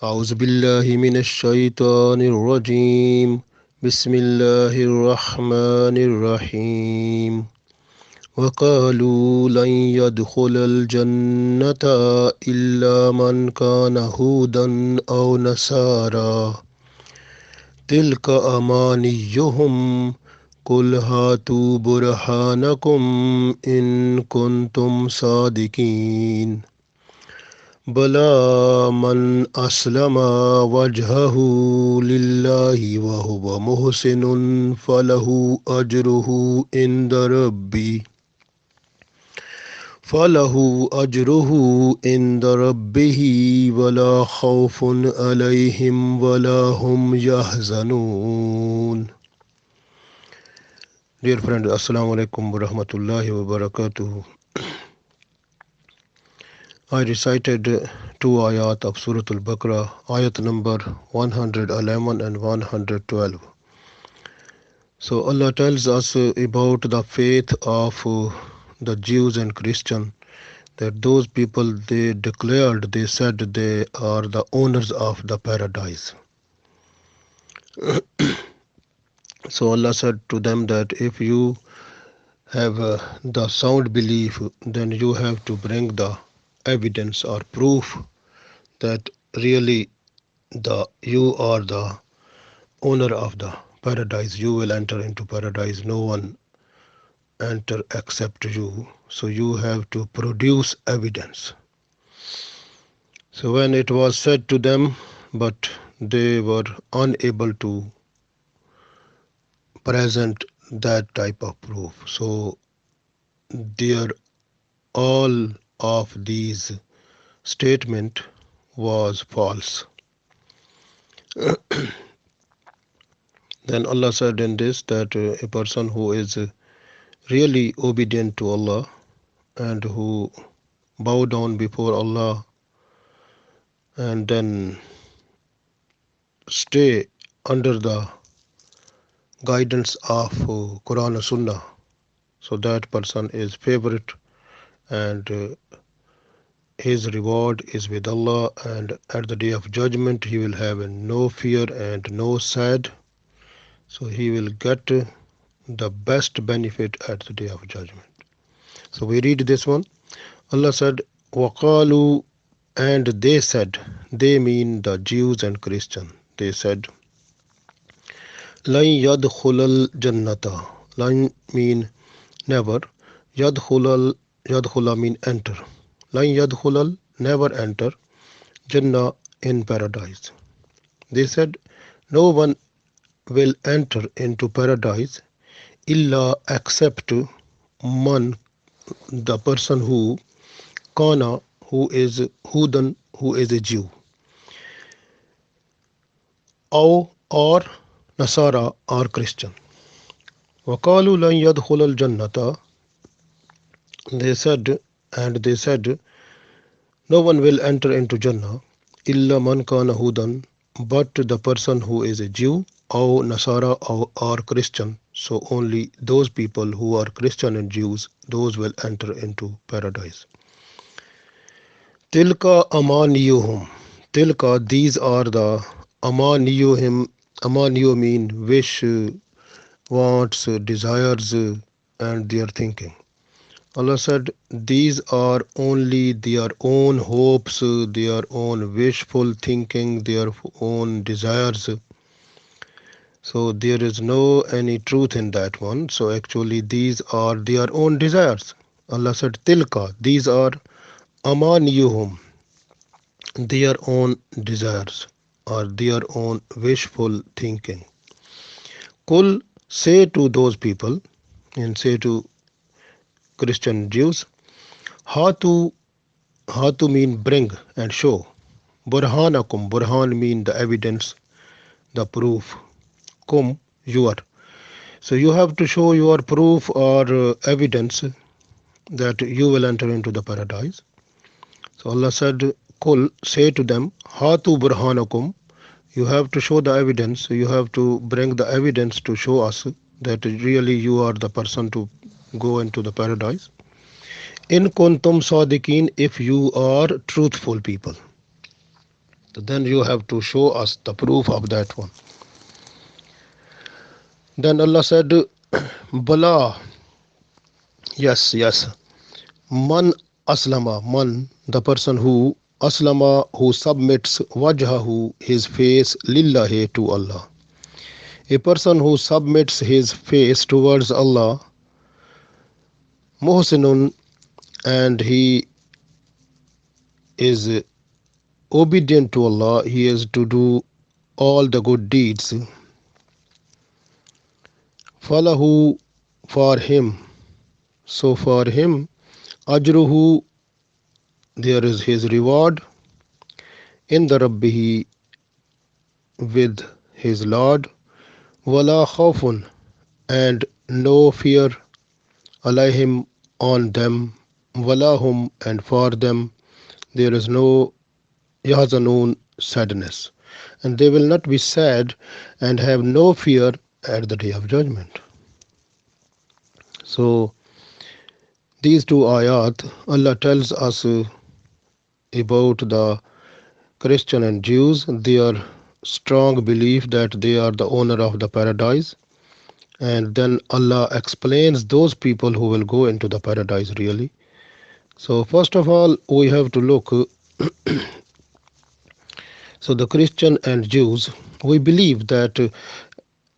أعوذ بالله من الشيطان الرجيم بسم الله الرحمن الرحيم وقالوا لن يدخل الجنة إلا من كان هودا أو نصارى تلك أمانيهم قل هاتوا برهانكم إن كنتم صادقين بلى من أسلم وجهه لله وهو محسن فله أجره عند ربه ولا خوف عليهم ولا هم يحزنون. Dear friends, Assalamu alaikum wa rahmatullahi wa barakatuh. I recited two ayat of Surah Al-Baqarah, ayat number 111 and 112. So Allah tells us about the faith of the Jews and Christians, that those people, they declared, they said they are the owners of the paradise. So Allah said to them that if you have the sound belief, then you have to bring the evidence or proof that really you are the owner of the paradise. You will enter into paradise. No one enter except you. So you have to produce evidence. So when it was said to them, but they were unable to present that type of proof. So their all of these statement was false. Then Allah said in this that a person who is really obedient to Allah and who bow down before Allah and then stay under the guidance of Quran and Sunnah, so that person is favorite and his reward is with Allah, and at the day of judgment he will have no fear and no sad. So he will get the best benefit at the day of judgment. So we read this one. Allah said, وَقَالُوا, and they said, they mean the Jews and Christians, they said, لَن يَدْخُلَ الْجَنَّةَ. لَن mean never. يَدْخُلَ mean enter. لَن يَدْخُلَ never enter. Jannah in paradise. They said, no one will enter into paradise illa except man, the person who kana, who is hudan, who is a Jew, or Nasara, or Christian. وَقَالُوا لَن يَدْخُلَ الْجَنَّةَ. They said, no one will enter into Jannah illa man kana hudan, but the person who is a Jew, or Nasara, or Christian. So only those people who are Christian and Jews, those will enter into paradise. Tilka amaniyuhum. Tilka, these are the amaniyuhum. Amaniyu mean wish, wants, desires, and their thinking. Allah said, these are only their own hopes, their own wishful thinking, their own desires. So there is no any truth in that one. So actually these are their own desires. Allah said, tilka, these are amaniyuhum, their own desires or their own wishful thinking. Kul, say to those people, and say to Christian Jews, Hatu mean bring and show. Burhanakum, burhan mean the evidence, the proof. Kum, your. So you have to show your proof or evidence that you will enter into the paradise. So Allah said, Kul, say to them, Hatu burhanakum, you have to show the evidence, you have to bring the evidence to show us that really you are the person to go into the paradise. In kuntum sadiqin, if you are truthful people. then you have to show us the proof of that one. Then Allah said, Bala, yes, yes. Man aslama, man, the person who aslama, who submits wajhahu, his face, lillahi, to Allah. A person who submits his face towards Allah, muhsinun, and he is obedient to Allah, he is to do all the good deeds. Falahu, for him. So for him, ajruhu, there is his reward, in the Rabbihi, with his Lord, wala khawfun, and no fear, alayhim, on them, wala hum, and for them, there is no yahzanun, sadness, and they will not be sad and have no fear at the day of judgment. So these two ayat, Allah tells us about the Christian and Jews, their strong belief that they are the owner of the paradise. And then Allah explains those people who will go into the paradise really. So first of all, we have to look. So the Christian and Jews, we believe that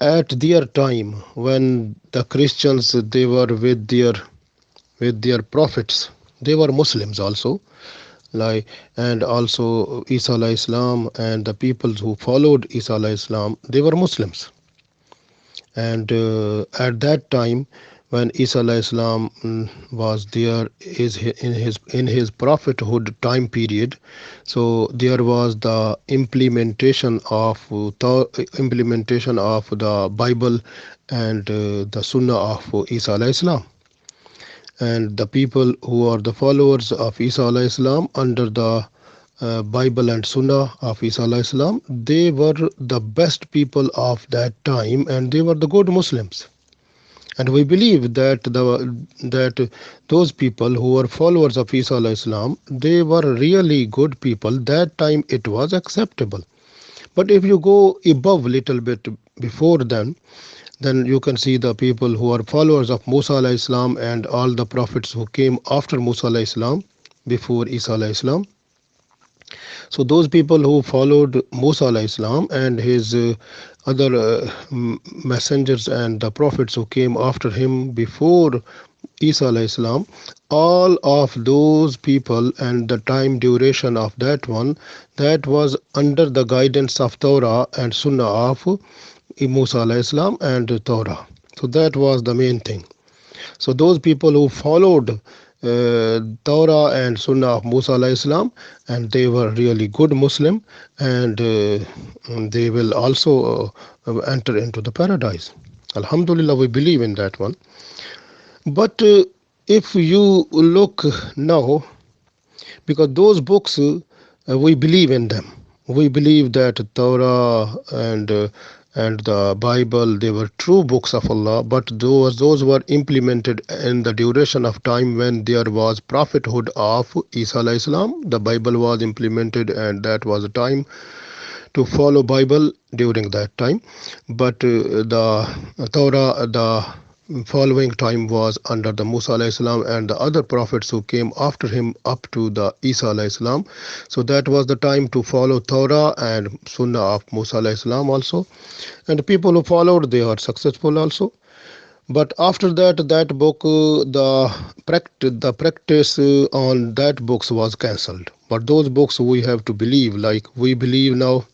at their time, when the Christians, they were with their prophets, they were Muslims also, like, and also Isa alayhi Islam, and the people who followed Isa alayhi Islam, they were Muslims. And at that time, when Isa alayhi Islam was there, is in his prophethood time period, so there was the implementation of the Bible and the Sunnah of Isa alayhi Islam. And the people who are the followers of Isa alayhi Islam under the Bible and Sunnah of Isa alayhi Islam, they were the best people of that time, and they were the good Muslims. And we believe that those people who were followers of Isa alayhi Islam, they were really good people. That time it was acceptable. But if you go above little bit before then you can see the people who are followers of Musa alayhi Islam and all the prophets who came after Musa alayhi Islam, before Isa alayhi Islam. So those people who followed Musa alayhi Islam and his other messengers and the prophets who came after him before Isa alayhi Islam, all of those people and the time duration of that one, that was under the guidance of Torah and Sunnah of Musa alayhi Islam and Torah. So that was the main thing. So those people who followed Torah and Sunnah of Musa alayhi Islam, and they were really good Muslim, and they will also enter into the paradise. Alhamdulillah, we believe in that one. But if you look now, because those books, we believe in them. We believe that Torah and the Bible, they were true books of Allah, but those were implemented in the duration of time when there was prophethood of Isa alayhi Islam. The Bible was implemented, and that was a time to follow Bible during that time. But the Torah, the following time was under the Musa alayhi salam and the other prophets who came after him up to the Isa alayhi salam. So that was the time to follow Torah and Sunnah of Musa alayhi salam also. And the people who followed, they are successful also. But after that, that book, the practice on that books was cancelled. But those books we have to believe, like we believe now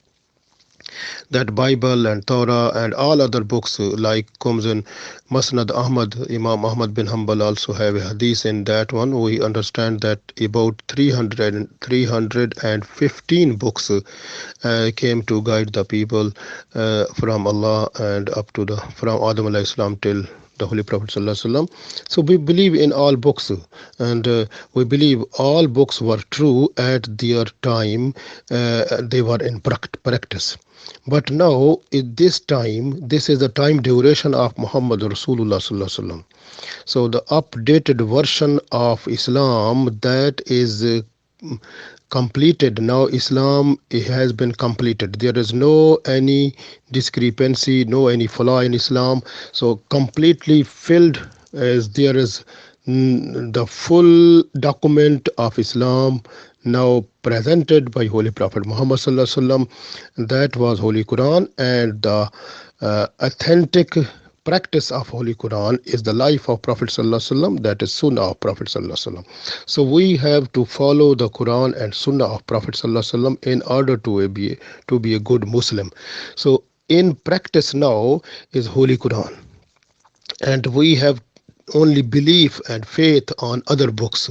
that Bible and Torah and all other books like comes in Musnad Ahmad, Imam Ahmad bin Hanbal also have a hadith in that one. We understand that about 315 books came to guide the people from Allah and up to from Adam alayhi salam till the Holy Prophet sallallahu alaihi wasallam. So we believe in all books, and we believe all books were true at their time. They were in practice. But now, at this time, this is the time duration of Muhammad Rasulullah sallallahu alaihi wasallam. So the updated version of Islam that is completed. Now Islam has been completed. There is no any discrepancy, no any flaw in Islam. So completely filled, as there is the full document of Islam now presented by Holy Prophet Muhammad Sallallahu Alaihi Wasallam. That was Holy Quran, and the authentic practice of Holy Quran is the life of Prophet Sallallahu Alaihi Wasallam, that is Sunnah of Prophet Sallallahu Alaihi Wasallam. So we have to follow the Quran and Sunnah of Prophet Sallallahu Alaihi Wasallam in order to be a good Muslim. So in practice now is Holy Quran, and we have only belief and faith on other books.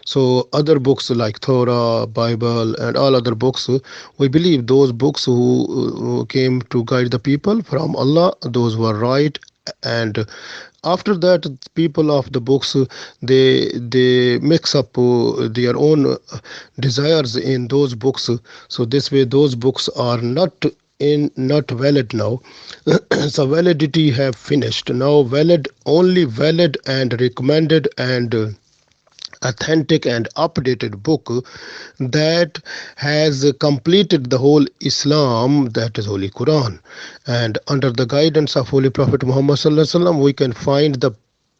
So other books like Torah, Bible, and all other books, we believe those books who came to guide the people from Allah, those were right. And after that, people of the books, they mix up their own desires in those books. So this way, those books are not valid now. So validity have finished. Now only valid and recommended and authentic and updated book that has completed the whole Islam, that is Holy Quran. And under the guidance of Holy Prophet Muhammad Sallallahu Alaihi Wasallam, we can find the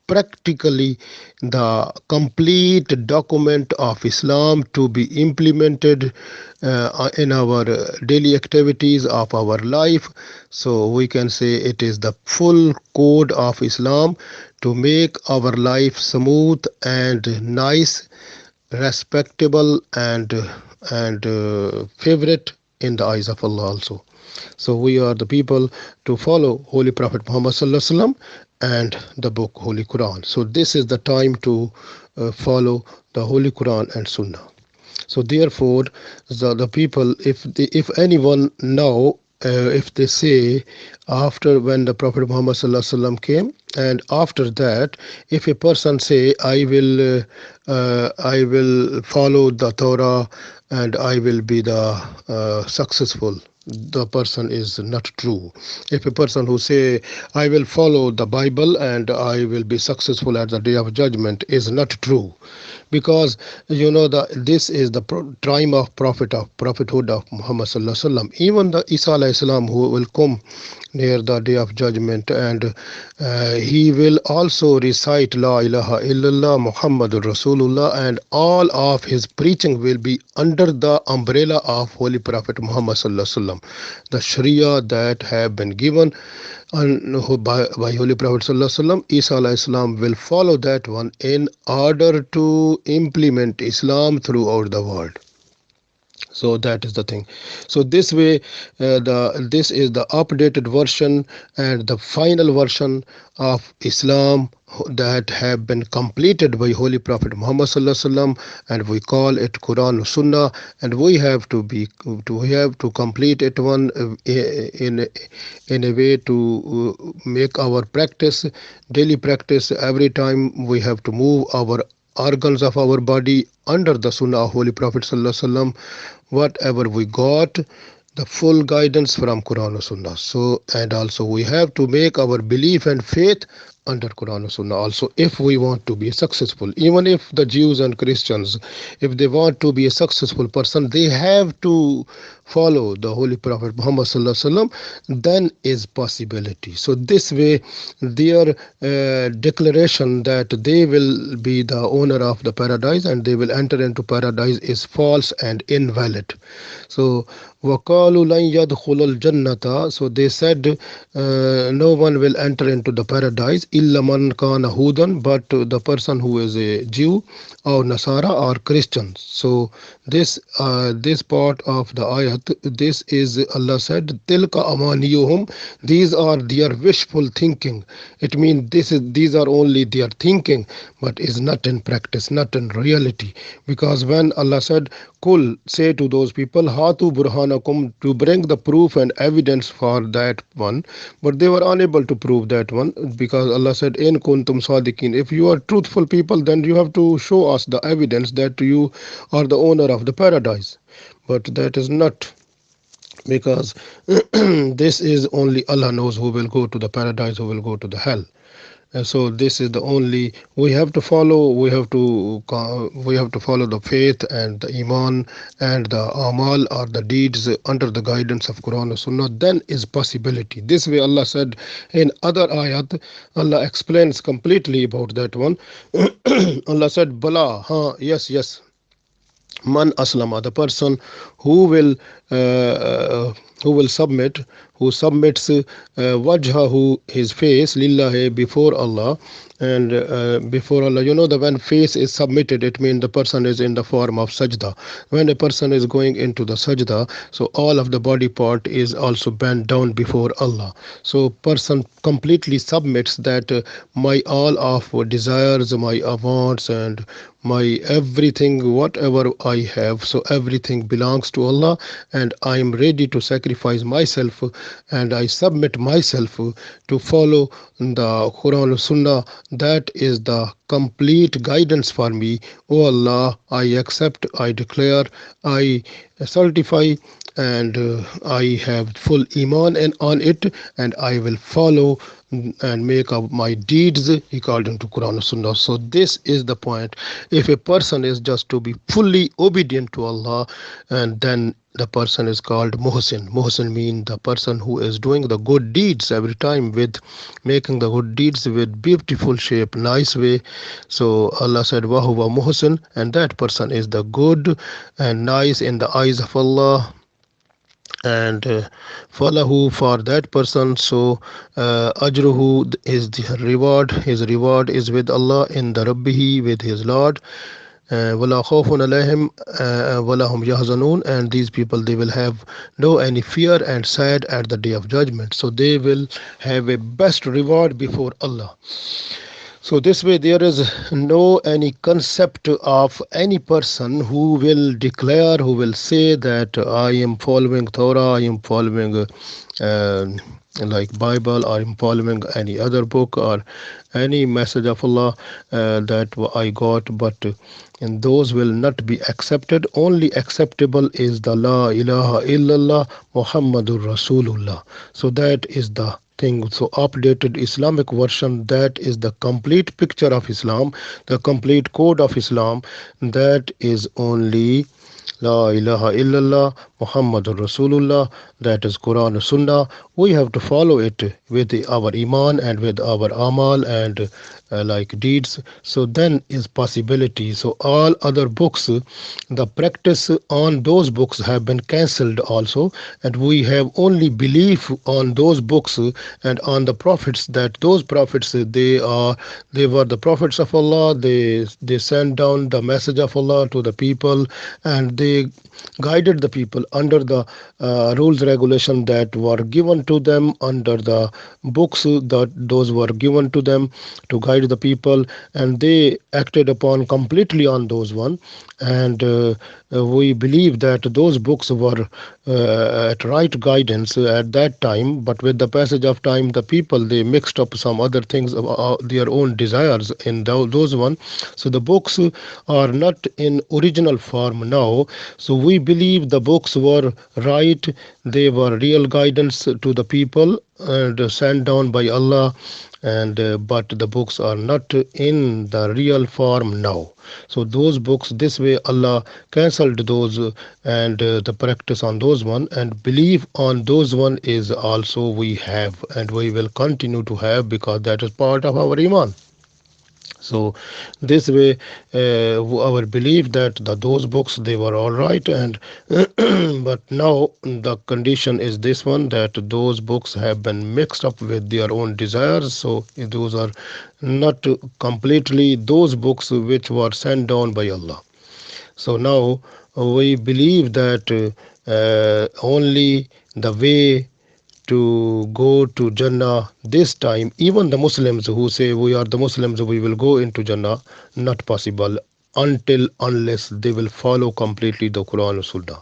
practically the complete document of Islam to be implemented in our daily activities of our life. So we can say it is the full code of Islam to make our life smooth and nice, respectable, and favorite in the eyes of Allah also. So we are the people to follow Holy Prophet Muhammad Sallallahu Alaihi Wasallam and the book Holy Quran. So this is the time to follow the Holy Quran and Sunnah. So therefore, the people, if anyone now, if they say after when the Prophet Muhammad Sallallahu Alaihi Wasallam came, and after that, if a person say I will follow the Torah and I will be the successful, the person is not true. If a person who say I will follow the Bible and I will be successful at the day of judgment is not true, because this is the time of prophethood of Muhammad Sallallahu Alaihi Wasallam. Even the Isa Alayhi Salam, who will come near the day of judgment, and he will also recite La ilaha illallah Muhammadur Rasulullah, and all of his preaching will be under the umbrella of Holy Prophet Muhammad Sallallahu Alaihi Wasallam. The Sharia that have been given by Holy Prophet Sallallahu Alaihi Wasallam, Isa Alayhi Salam will follow that one in order to implement Islam throughout the world. So that is the thing. So this way, this is the updated version and the final version of Islam that have been completed by Holy Prophet Muhammad Sallallahu Alaihi Wasallam, and we call it Quran Sunnah, and we have to complete it one in a way to make our practice, daily practice. Every time we have to move our organs of our body under the Sunnah of Holy Prophet Sallallahu Alaihi Wasallam, whatever we got, the full guidance from Quran and Sunnah. So, and also we have to make our belief and faith under Quran and Sunnah also, if we want to be successful. Even if the Jews and Christians, if they want to be a successful person, they have to follow the Holy Prophet Muhammad Sallallahu Alaihi Wasallam, then is possibility. So this way, their declaration that they will be the owner of the paradise and they will enter into paradise is false and invalid. So وَقَالُوا لَنْ يَدْخُلَ الْجَنَّةَ, so they said no one will enter into the paradise إِلَّا مَنْ كَانَ هُودًا, but the person who is a Jew or Nasara or Christian. So this part of the ayat, this is Allah said tilka amaniyuhum, these are their wishful thinking. It means these are only their thinking, but is not in practice, not in reality. Because when Allah said Kul, say to those people, Hatu burhanakum, to bring the proof and evidence for that one, but they were unable to prove that one, because Allah said in kuntum sadiqin, if you are truthful people, then you have to show us the evidence that you are the owner of the paradise. But that is not, because this is only Allah knows who will go to the paradise, who will go to the hell. So this is the only we have to follow. We have to follow the faith and the iman and the amal or the deeds under the guidance of Quran and Sunnah. Then is possibility. This way Allah said in other ayat. Allah explains completely about that one. Allah said, "Bala, yes, yes." Man aslama, the person who will uh, who will submit, who submits wajhahu, his face, lillahi, before Allah, and before Allah. You know that when face is submitted, it means the person is in the form of sajda. When a person is going into the sajda, so all of the body part is also bent down before Allah. So person completely submits that my all of desires, my wants, and my everything, whatever I have, so everything belongs to Allah, and I am ready to sacrifice myself, and I submit myself to follow the Quran and Sunnah. That is the complete guidance for me. Oh Allah, I accept, I declare, I certify, and I have full iman and on it, and I will follow and make up my deeds according to Quran and Sunnah. So this is the point. If a person is just to be fully obedient to Allah, and then the person is called Muhsin. Muhsin means the person who is doing the good deeds every time, with making the good deeds with beautiful shape, nice way. So Allah said, Wahuwa Muhsin, and that person is the good and nice in the eyes of Allah, and falahu, for that person, so ajruhu is the reward, his reward is with Allah, in the rabbihi, with his Lord. Wala khawfun alayhim wala hum yahzanun, and these people, they will have no any fear and sad at the day of judgment. So they will have a best reward before Allah. So this way there is no any concept of any person who will declare, who will say that I am following Torah, I am following uh, like Bible, or I'm following any other book or any message of Allah that I got, but and those will not be accepted. Only acceptable is the La ilaha illallah Muhammadur Rasulullah. So that is the thing. So updated Islamic version, that is the complete picture of Islam, the complete code of Islam. That is only La ilaha illallah Muhammadur Rasulullah, that is Quran and Sunnah. We have to follow it with our iman and with our amal and like deeds. So then is possibility. So all other books, the practice on those books have been cancelled also, and we have only belief on those books and on the prophets, that those prophets, they were the prophets of Allah. They sent down the message of Allah to the people, and they guided the people under the rules regulation that were given to them, under the books that those were given to them to guide the people, and they acted upon completely on those one. And we believe that those books were at right guidance at that time, but with the passage of time, the people, they mixed up some other things, their own desires in those one. So the books are not in original form now. So we believe the books were right, they were real guidance to the people and sent down by Allah, and but the books are not in the real form now. So those books, this way Allah cancelled those, and the practice on those one and belief on those one is also we have, and we will continue to have, because that is part of our iman. So this way our belief that those books, they were all right, and but now the condition is this one, that those books have been mixed up with their own desires. So those are not completely those books which were sent down by Allah. So now we believe that only the way to go to Jannah this time, even the Muslims who say we are the Muslims, we will go into Jannah, not possible until unless they will follow completely the Quran and Sunnah.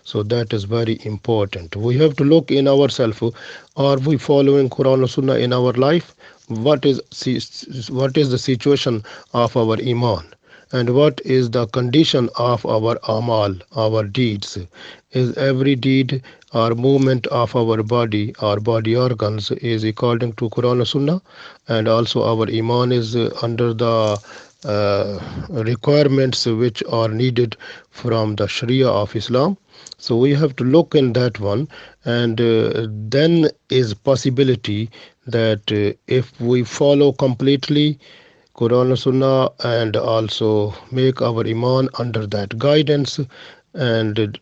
So that is very important. We have to look in ourselves. Are we following Quran and Sunnah in our life? What is the situation of our iman? And what is the condition of our amal, our deeds? Is every deed or movement of our body organs is according to Quran and Sunnah, and also our iman is under the requirements which are needed from the Sharia of Islam. So we have to look in that one, and then is possibility that if we follow completely Quran and Sunnah and also make our iman under that guidance, and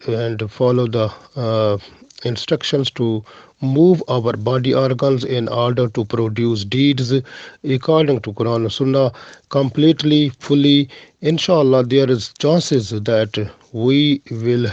follow the instructions to move our body organs in order to produce deeds according to Quran and Sunnah completely, fully. Inshallah, there is chances that we will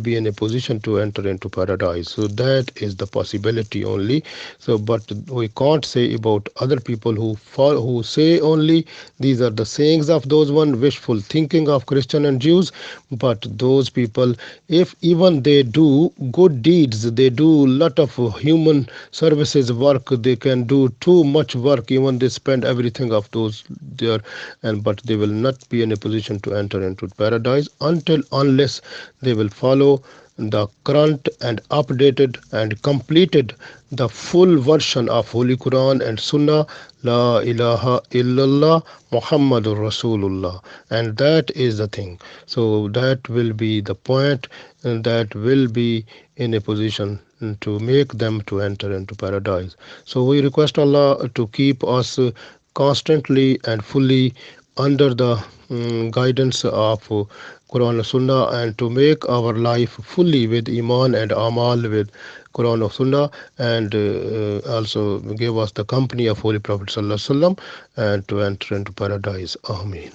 be in a position to enter into paradise. So that is the possibility only. So, but we can't say about other people who say only these are the sayings of those one wishful thinking of Christian and Jews. But those people, if even they do good deeds, they do lot of human services work, they can do too much work, even they spend everything of those there, and but they will not be in a position to enter into paradise until unless they will follow the current and updated and completed the full version of Holy Quran and Sunnah, La ilaha illallah Muhammadur Rasulullah. And that is the thing. So that will be the point, and that will be in a position to make them to enter into paradise. So we request Allah to keep us constantly and fully under the guidance of Quran and Sunnah, and to make our life fully with Iman and Amal with Quran and Sunnah, and also give us the company of Holy Prophet Sallallahu Alaihi Wasallam, and to enter into paradise. Ameen.